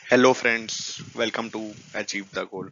Hello friends, welcome to achieve the goal.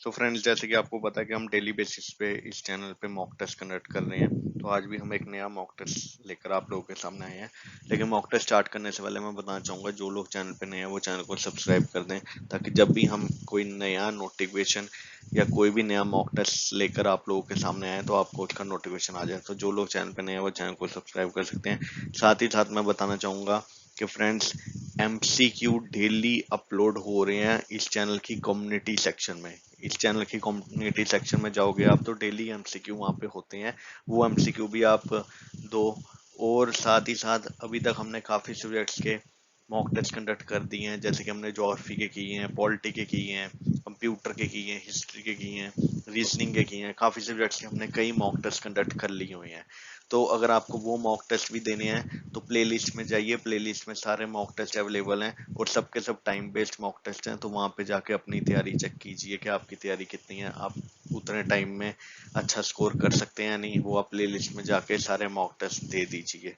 So friends, जैसे कि आपको पता है कि हम डेली बेसिस पे इस चैनल पे मॉक टेस्ट कंडक्ट कर रहे हैं। तो आज भी हम एक नया मॉक टेस्ट लेकर आप लोगों के सामने आए हैं। लेकिन मॉक टेस्ट स्टार्ट करने से पहले मैं बताना चाहूँगा, जो लोग चैनल पे नए हैं वो चैनल को सब्सक्राइब कर दें, ताकि जब भी हम कोई नया नोटिफिकेशन या कोई भी नया मॉक टेस्ट लेकर आप लोगों के सामने आए तो आपको उसका नोटिफिकेशन आ जाए। तो जो लोग चैनल पे नए हैं वो चैनल को सब्सक्राइब कर सकते हैं। साथ ही साथ मैं बताना चाहूँगा कि फ्रेंड्स, एमसीक्यू डेली अपलोड हो रहे हैं इस चैनल की कम्युनिटी सेक्शन में। इस चैनल की कम्युनिटी सेक्शन में जाओगे आप तो डेली एमसीक्यू वहाँ पे होते हैं। वो एमसीक्यू भी आप दो। और साथ ही साथ अभी तक हमने काफ़ी सब्जेक्ट्स के मॉक टेस्ट कंडक्ट कर दिए हैं, जैसे कि हमने ज्योग्राफी के किए हैं, पॉलिटी के किए हैं, कंप्यूटर के किए हैं, हिस्ट्री के किए हैं, रीजनिंग के किए हैं। काफ़ी सब्जेक्ट्स के हमने कई मॉक टेस्ट कंडक्ट कर लिए हुए हैं। तो अगर आपको वो मॉक टेस्ट भी देने हैं तो प्लेलिस्ट में जाइए, प्लेलिस्ट में सारे मॉक टेस्ट अवेलेबल हैं और सबके सब टाइम बेस्ड मॉक टेस्ट हैं। तो वहाँ पे जाके अपनी तैयारी चेक कीजिए कि आपकी तैयारी कितनी है, आप उतने टाइम में अच्छा स्कोर कर सकते हैं या नहीं। वो आप प्लेलिस्ट में जाके सारे मॉक टेस्ट दे दीजिए।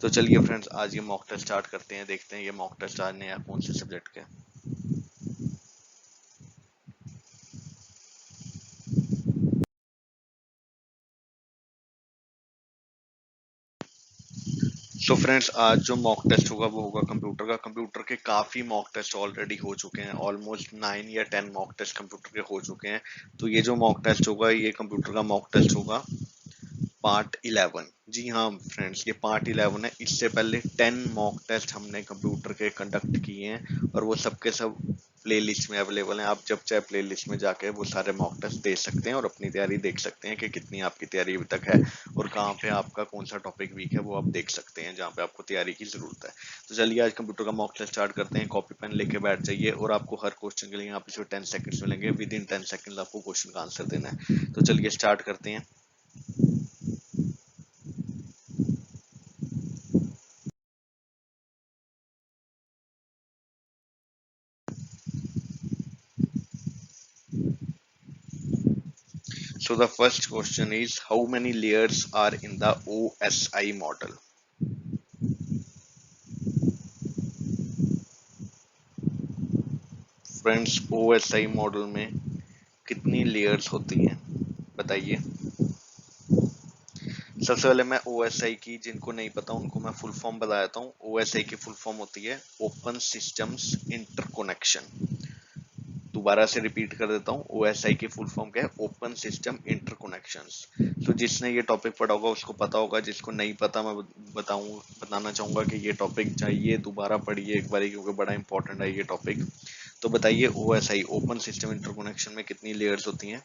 तो चलिए फ्रेंड्स, आज ये मॉक टेस्ट स्टार्ट करते हैं। देखते हैं ये मॉक टेस्ट आज नया कौन से सब्जेक्ट के। सो फ्रेंड्स, आज जो मॉक टेस्ट होगा वो होगा कंप्यूटर का। कंप्यूटर के काफी मॉक टेस्ट ऑलरेडी हो चुके हैं, ऑलमोस्ट 9 या 10 मॉक टेस्ट कंप्यूटर के हो चुके हैं। तो ये जो मॉक टेस्ट होगा ये कंप्यूटर का मॉक टेस्ट होगा पार्ट 11। जी हाँ फ्रेंड्स, ये पार्ट 11 है। इससे पहले 10 मॉक टेस्ट हमने कंप्यूटर के कंडक्ट किए हैं और वो सबके सब प्लेलिस्ट में अवेलेबल हैं। आप जब चाहे प्लेलिस्ट में जाके वो सारे मॉक टेस्ट दे सकते हैं और अपनी तैयारी देख सकते हैं कि कितनी आपकी तैयारी अभी तक है और कहाँ पे आपका कौन सा टॉपिक वीक है, वो आप देख सकते हैं जहाँ पे आपको तैयारी की जरूरत है। तो चलिए आज कंप्यूटर का मॉक टेस्ट स्टार्ट करते हैं। कॉपी पेन लेके बैठ जाइए और आपको हर क्वेश्चन के लिए यहाँ पे 10 सेकंड्स मिलेंगे। विद इन 10 सेकंड आपको क्वेश्चन का आंसर देना है। तो चलिए स्टार्ट करते हैं। So the first question is, how many layers are in the OSI model? Friends, OSI model में कितनी लेयर्स होती हैं बताइए। सबसे पहले मैं OSI की, जिनको नहीं पता उनको मैं फुल फॉर्म बता देता हूँ। OSI की फुल फॉर्म होती है ओपन सिस्टम्स इंटरकनेक्शन। दोबारा से रिपीट कर देता हूँ, OSI की फुल फॉर्म क्या है? Open system interconnections. तो जिसने ये टॉपिक पढ़ा होगा उसको पता होगा, जिसको नहीं पता मैं बताना चाहूंगा कि ये टॉपिक चाहिए दोबारा पढ़िए एक बार, क्योंकि बड़ा इंपॉर्टेंट है ये टॉपिक। तो बताइए OSI ओपन सिस्टम इंटरकनेक्शन में कितनी लेयर्स होती हैं?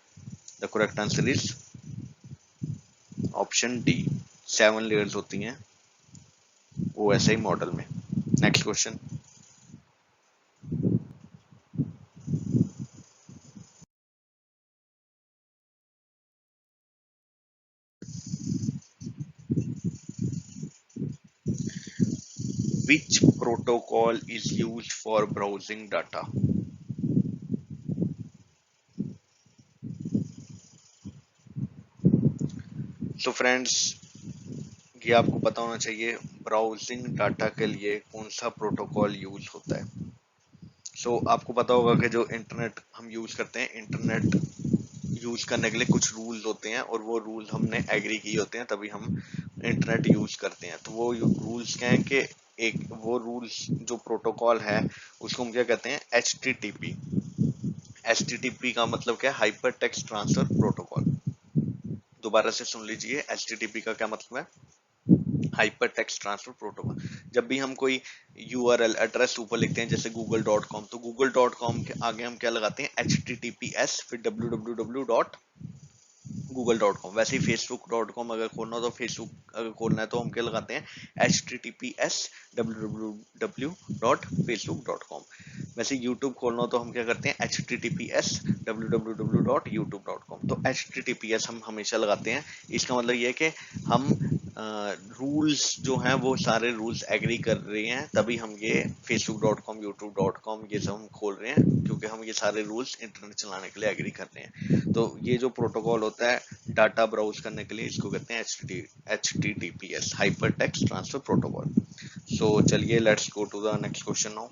The correct answer is option D, 7 layers होती हैं OSI मॉडल में। Next question. Which protocol is used for browsing data? So friends, ये आपको पता होना चाहिए ब्राउजिंग डाटा के लिए कौन सा प्रोटोकॉल यूज होता है। आपको पता होगा कि जो इंटरनेट हम यूज करते हैं, इंटरनेट यूज करने के लिए कुछ रूल्स होते हैं और वो रूल हमने एग्री किए होते हैं तभी हम इंटरनेट यूज करते हैं। तो वो रूल्स क्या है कि एक वो रूल्स जो प्रोटोकॉल है उसको हम क्या कहते हैं? HTTP। HTTP का मतलब क्या है? Hyper text transfer protocol. दोबारा से सुन लीजिए, HTTP का क्या मतलब है? Hyper text transfer protocol. जब भी हम कोई यूआरएल एड्रेस ऊपर लिखते हैं जैसे google.com, तो google.com के आगे हम क्या लगाते हैं? HTTPS, फिर www.google.com। वैसे ही facebook.com अगर खोलना हो तो फेसबुक अगर खोलना है तो हम क्या लगाते हैं? HTTPS www.facebook.com। वैसे यूट्यूब खोलना हो तो हम क्या करते हैं? HTTPS www.youtube.com। तो HTTPS हम हमेशा लगाते हैं। इसका मतलब ये है कि हम रूल्स जो हैं वो सारे रूल्स एग्री कर रहे हैं तभी हम ये facebook.com, youtube.com ये सब हम खोल रहे हैं, क्योंकि हम ये सारे रूल्स इंटरनेट चलाने के लिए एग्री कर रहे हैं। तो ये जो प्रोटोकॉल होता है डाटा ब्राउज करने के लिए, इसको कहते हैं HTTPS, hyper text transfer protocol. So चलिए let's go to the next question now.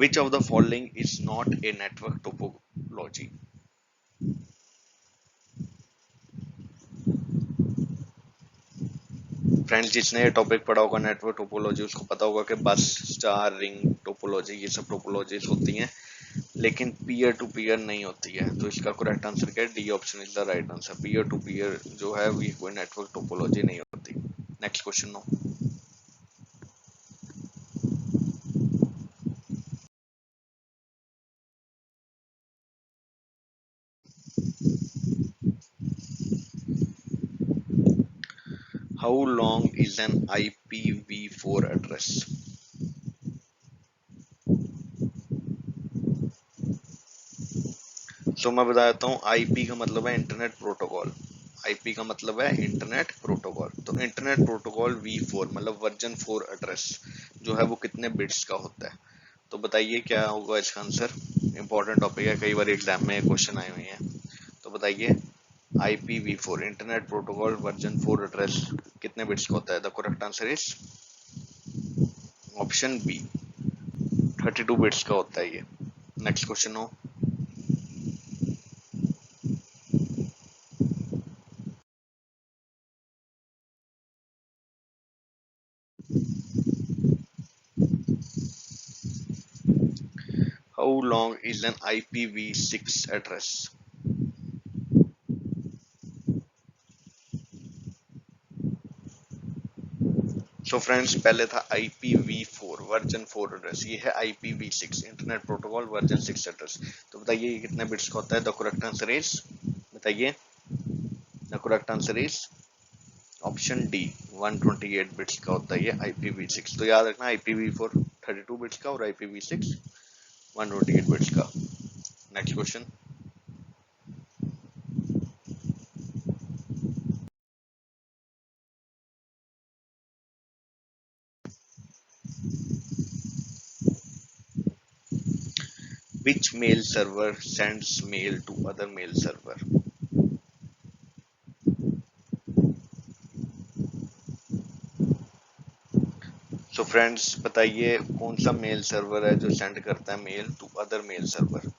Which of the following is not a network topology? Friends, जिसने ये टॉपिक पढ़ा होगा नेटवर्क टोपोलॉजी, उसको पता होगा कि बस, स्टार, रिंग टोपोलॉजी, ये सब टोपोलॉजीज होती हैं, लेकिन पीयर टू पीयर नहीं होती है। तो इसका करेक्ट आंसर क्या है? D option is the right answer. Peer to peer जो है ये कोई नेटवर्क टोपोलॉजी नहीं होती। Next question no. How long is an IPv4 address? तो मैं बता देता हूँ, आईपी का मतलब है इंटरनेट प्रोटोकॉल। आईपी का मतलब है इंटरनेट प्रोटोकॉल। तो इंटरनेट प्रोटोकॉल V4 मतलब वर्जन 4 एड्रेस जो है वो कितने बिट्स का होता है? तो बताइए क्या होगा इसका आंसर। इंपॉर्टेंट टॉपिक है, कई बार एग्जाम में क्वेश्चन आए हुए हैं। तो बताइए, IPv4 internet protocol version 4 address कितने बिट्स का होता है? The correct answer is option B, 32 bits का होता है ये। नेक्स्ट क्वेश्चन हो। How long is an IPv6 address? So friends, पहले था IPv4 वर्जन 4 एड्रेस, ये है IPv6 internet protocol version 6 address. तो बताइए ये कितने बिट्स का होता है? द करेक्ट आंसर इज, बताइए, the correct answer is option D, 128 bits का होता है ये IPv6। तो याद रखना, IPv4 32 बिट्स का और IPv6 128 बिट्स का। Next question. Which mail server sends mail to other mail server? So friends, बताइए कौन सा मेल सर्वर है जो सेंड करता है mail to other mail server,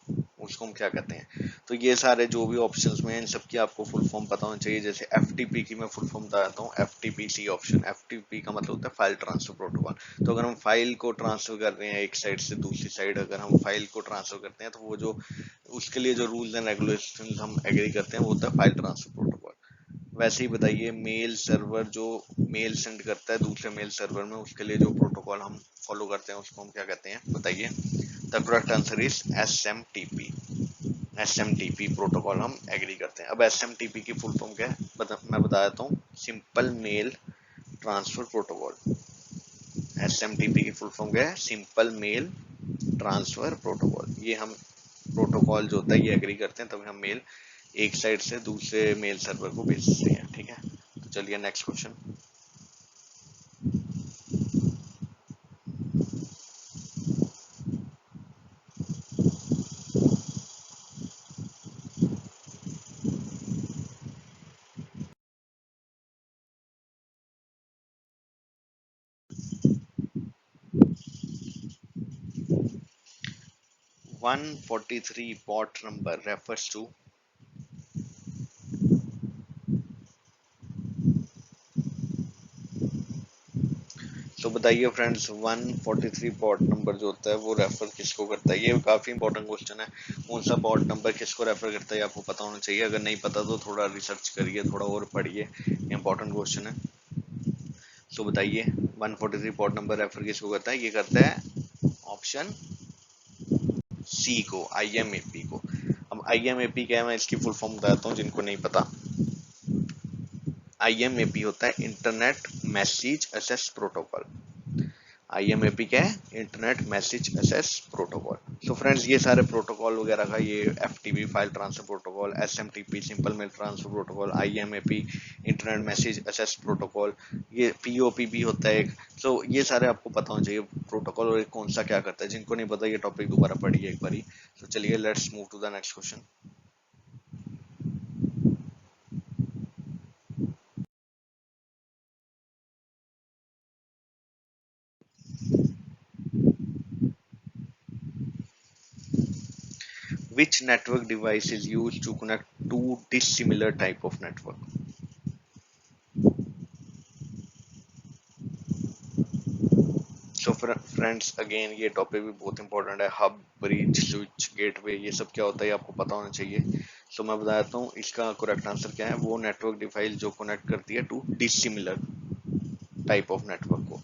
उसको हम क्या कहते हैं? तो ये सारे जो भी ऑप्शंस में इन सबकी आपको फुल फॉर्म पता होना चाहिए। जैसे FTP की मैं फुल फॉर्म बताता हूँ, FTPC ऑप्शन। FTP का मतलब होता है फाइल ट्रांसफर प्रोटोकॉल। तो अगर हम फाइल को ट्रांसफर कर रहे हैं एक साइड से दूसरी साइड, अगर हम फाइल को ट्रांसफर करते हैं तो वो जो उसके लिए जो रूल्स एंड रेगुलेशन हम एग्री करते हैं वो होता है फाइल ट्रांसफर प्रोटोकॉल। वैसे ही बताइए, मेल सर्वर जो मेल सेंड करता है दूसरे मेल सर्वर में, उसके लिए जो प्रोटोकॉल हम फॉलो करते हैं उसको हम क्या कहते हैं? बताइए। The correct answer is SMTP। SMTP protocol हम एग्री करते हैं। अब SMTP की फुल फॉर्म क्या है मैं बता देता हूँ, simple mail transfer protocol. SMTP की फुल फॉर्म क्या है? Simple mail transfer protocol. ये हम प्रोटोकॉल जो होता है ये एग्री करते हैं तभी हम मेल एक साइड से दूसरे मेल सर्वर को भेजते हैं। ठीक है, तो चलिए next question. 143 port number refers to? तो बताइए फ्रेंड्स, 143 पॉट नंबर जो होता है वो रेफर किसको करता है? ये काफी इंपॉर्टेंट क्वेश्चन है। कौन सा पॉट नंबर किसको रेफर करता है आपको पता होना चाहिए। अगर नहीं पता तो थोड़ा रिसर्च करिए, थोड़ा और पढ़िए, इंपॉर्टेंट क्वेश्चन है। तो बताइए 143 पॉट नंबर रेफर किसको करता है? ये करता है ऑप्शन सी को, IMAP को। अब IMAP क्या है, मैं इसकी फुल फॉर्म बताता हूँ जिनको नहीं पता। IMAP होता है internet message access protocol. IMAP क्या है? Internet message access protocol. So friends, ये सारे प्रोटोकॉल वगैरह का, ये FTP file transfer protocol, SMTP simple mail transfer protocol, IMAP internet message access protocol, ये POP भी होता है एक। सो ये सारे आपको पता होना चाहिए प्रोटोकॉल और कौन सा क्या करता है। जिनको नहीं पता ये टॉपिक दोबारा पढ़िए एक बारी। तो चलिए let's move to the next question. Which network device is used to connect two dissimilar type of network? So friends again ये टॉपिक भी बहुत इंपॉर्टेंट है। हब, ब्रिज, स्विच, गेटवे, ये सब क्या होता है ये आपको पता होना चाहिए। सो मैं बता देता हूँ इसका करेक्ट आंसर क्या है। वो नेटवर्क डिवाइस जो कनेक्ट करती है to dissimilar type of network को।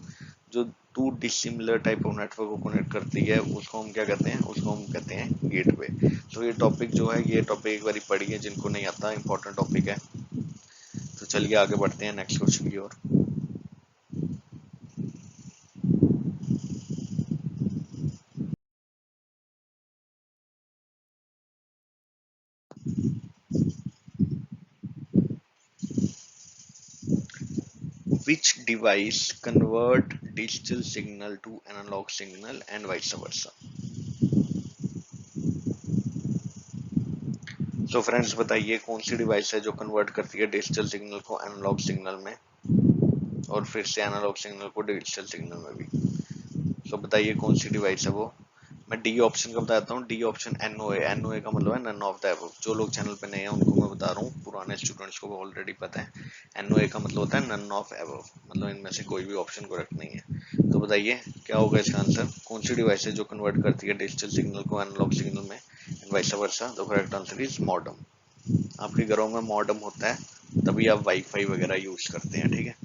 जो to dissimilar type of network को कनेक्ट करती है उसको हम क्या कहते हैं, उसको हम कहते हैं गेटवे। तो ये टॉपिक जो है, ये टॉपिक एक बार पढ़िए, जिनको नहीं आता, इंपॉर्टेंट टॉपिक है। तो चलिए आगे बढ़ते हैं नेक्स्ट क्वेश्चन की ओर। Which device convert digital signal to analog signal and vice versa? So friends बताइए कौन सी डिवाइस है जो कन्वर्ट करती है डिजिटल सिग्नल को एनालॉग सिग्नल में और फिर से एनालॉग सिग्नल को डिजिटल सिग्नल में भी। सो बताइए कौन सी डिवाइस है वो। मैं डी ऑप्शन का बताता हूँ। D option NOA. एनओए का मतलब है नन ऑफ द अबव। जो लोग चैनल पे नए हैं उनको मैं बता रहा हूँ, पुराने स्टूडेंट्स को ऑलरेडी पता है। एनओए का मतलब होता है नन ऑफ अबव, मतलब इनमें से कोई भी ऑप्शन करेक्ट नहीं है। तो बताइए क्या होगा इसका आंसर। कौन सी डिवाइस है जो कन्वर्ट करती है डिजिटल सिग्नल को एनालॉग सिग्नल में and vice versa. The correct answer is modem. आपके घरों में मॉडेम होता है तभी आप वाईफाई वगैरह यूज करते हैं, ठीक है।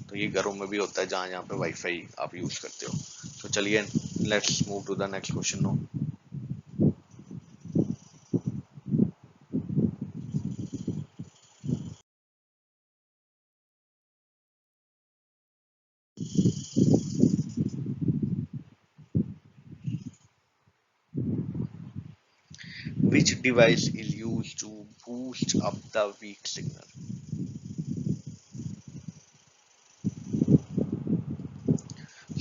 तो ये घरों में भी होता है जहाँ जहाँ पे वाईफाई आप यूज करते हो। तो चलिए let's move to the next question no. Which device is used to boost up the weak signal?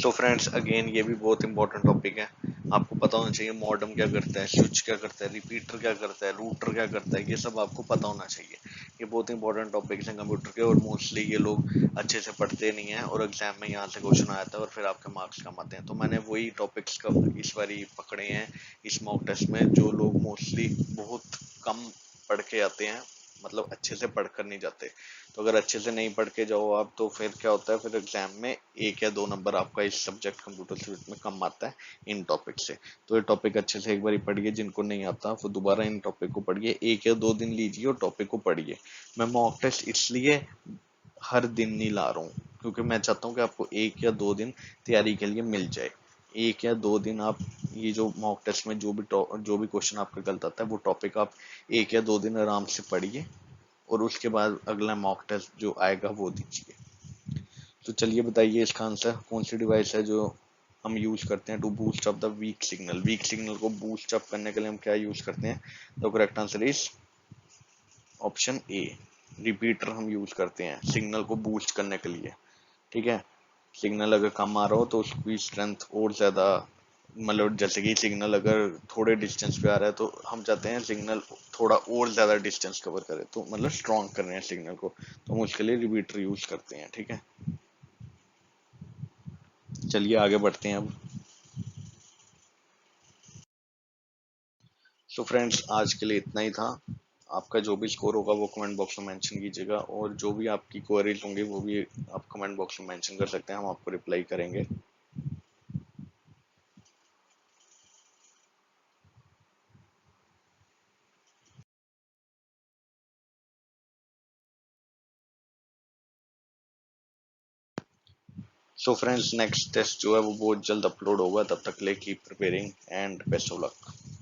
So friends again ये भी बहुत इंपॉर्टेंट टॉपिक है। आपको पता होना चाहिए मॉडेम क्या करता है, स्विच क्या करता है, रिपीटर क्या करता है, रूटर क्या करता है, ये सब आपको पता होना चाहिए। ये बहुत इंपॉर्टेंट टॉपिक्स हैं कंप्यूटर के, और मोस्टली ये लोग अच्छे से पढ़ते नहीं है और एग्जाम में यहाँ से क्वेश्चन आया था और फिर आपके मार्क्स कम आते हैं। तो मैंने वही टॉपिक्स का इस बारी पकड़े हैं इस मॉक टेस्ट में, जो लोग मोस्टली बहुत कम पढ़ के आते हैं, मतलब अच्छे से पढ़ कर नहीं जाते। तो अगर अच्छे से नहीं पढ़ के जाओ आप तो फिर क्या होता है, फिर एग्जाम में 1 या 2 नंबर आपका इस सब्जेक्ट कंप्यूटर साइंस में कम आता है इन टॉपिक से। तो ये टॉपिक अच्छे से एक बार पढ़िए, जिनको नहीं आता वो दोबारा इन टॉपिक को पढ़िए, 1 या 2 दिन लीजिए और टॉपिक को पढ़िए। मैं मॉक टेस्ट इसलिए हर दिन नहीं ला रहा हूँ क्योंकि मैं चाहता हूँ कि आपको 1 या 2 दिन तैयारी के लिए मिल जाए। 1 या 2 दिन आप ये जो मॉक टेस्ट में जो भी क्वेश्चन आपका गलत आता है वो टॉपिक आप 1 या 2 दिन आराम से पढ़िए और उसके बाद अगला मॉक टेस्ट जो आएगा वो दीजिए। तो चलिए बताइए इसका आंसर। कौन सी डिवाइस है जो हम यूज करते हैं to boost up the weak signal. Weak signal को बूस्ट अप करने के लिए हम क्या यूज करते हैं। The correct answer is option A, repeater हम यूज करते हैं सिग्नल को बूस्ट करने के लिए, ठीक है। सिग्नल अगर कम आ रहा हो तो उसकी स्ट्रेंथ और ज्यादा, मतलब जैसे कि सिग्नल अगर थोड़े डिस्टेंस पे आ रहा है तो हम चाहते हैं सिग्नल थोड़ा और ज्यादा डिस्टेंस कवर करे, तो मतलब स्ट्रॉन्ग कर रहे हैं सिग्नल को, तो हम उसके लिए रिपीटर यूज करते हैं, ठीक है। चलिए आगे बढ़ते हैं अब। सो फ्रेंड्स आज के लिए इतना ही था। आपका जो भी स्कोर होगा वो कमेंट बॉक्स में मेंशन कीजिएगा, और जो भी आपकी क्वेरीज होंगी वो भी आप कमेंट बॉक्स में मेंशन कर सकते हैं, हम आपको रिप्लाई करेंगे। सो फ्रेंड्स नेक्स्ट टेस्ट जो है वो बहुत जल्द अपलोड होगा, तब तक के लिए keep preparing and best of luck.